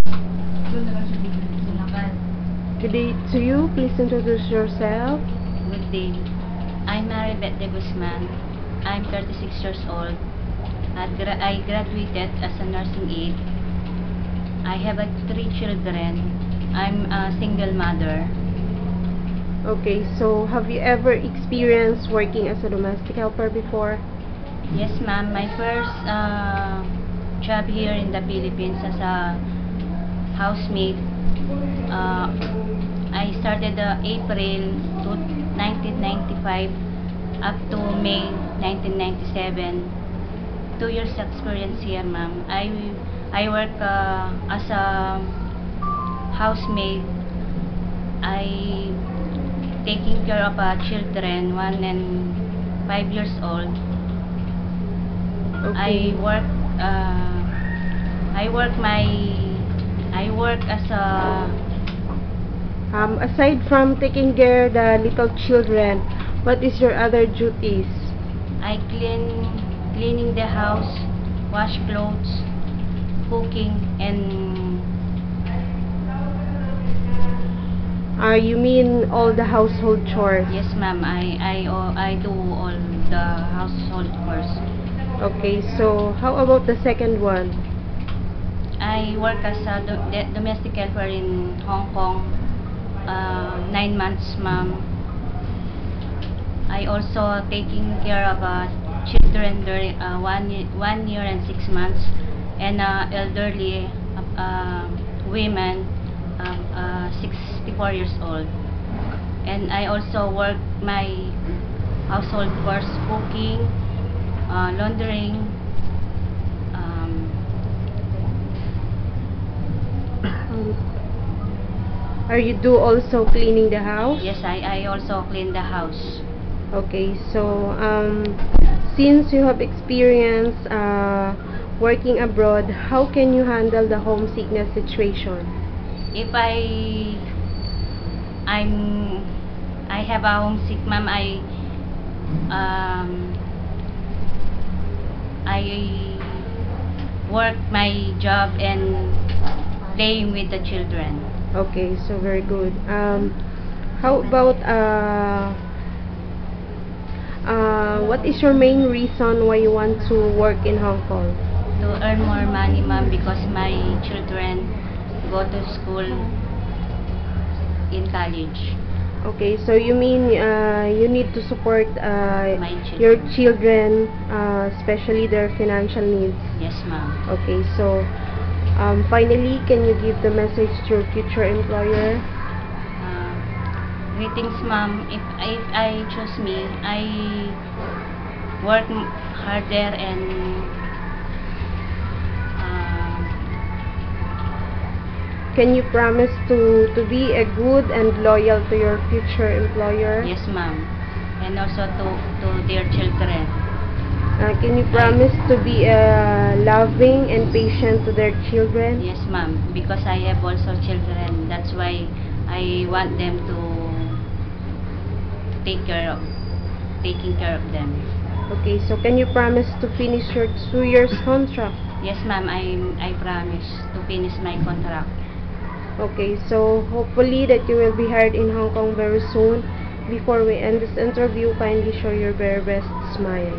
Good day to you. Please introduce yourself. Good day. I'm Maribeth de Guzman. I'm 36 years old. I graduated as a nursing aide. I have 3 children. I'm a single mother. Okay, so have you ever experienced working as a domestic helper before? Yes, ma'am. My first job here in the Philippines as a housemaid. I started April 1995 up to May 1997. 2 years experience here, ma'am. I work as a housemaid. I taking care of children 1 and 5 years old. Okay. I work as a Aside from taking care of the little children, what is your other duties? I cleaning the house, wash clothes, cooking, and You mean all the household chores? yes, ma'am. I do all the household chores. Okay, so how about the second one? I work as a domestic helper in Hong Kong, 9 months, ma'am. I also taking care of children during 1 year and 6 months, and elderly women 64 years old. And I also work my household chores, cooking, laundering. Are you do also cleaning the house? Yes, I also clean the house. Okay, so since you have experience working abroad, how can you handle the homesickness situation? If I have a homesick, ma'am, I work my job and playing with the children. Okay, so very good. How about what is your main reason why you want to work in Hong Kong? To earn more money, ma'am, because my children go to school in college. Okay, so you mean you need to support My your children. children, especially their financial needs. Yes, ma'am. Okay, so finally, can you give the message to your future employer? Greetings, ma'am. If I choose me, I work harder and Can you promise to be a good and loyal to your future employer? yes, ma'am, and also to their children. Can you promise to be loving and patient to their children? Yes, ma'am, because I have also children. That's why I want them to taking care of them. Okay, so can you promise to finish your 2 years contract? Yes, ma'am, I promise to finish my contract. Okay, so hopefully that you will be hired in Hong Kong very soon. Before we end this interview, kindly show your very best smile.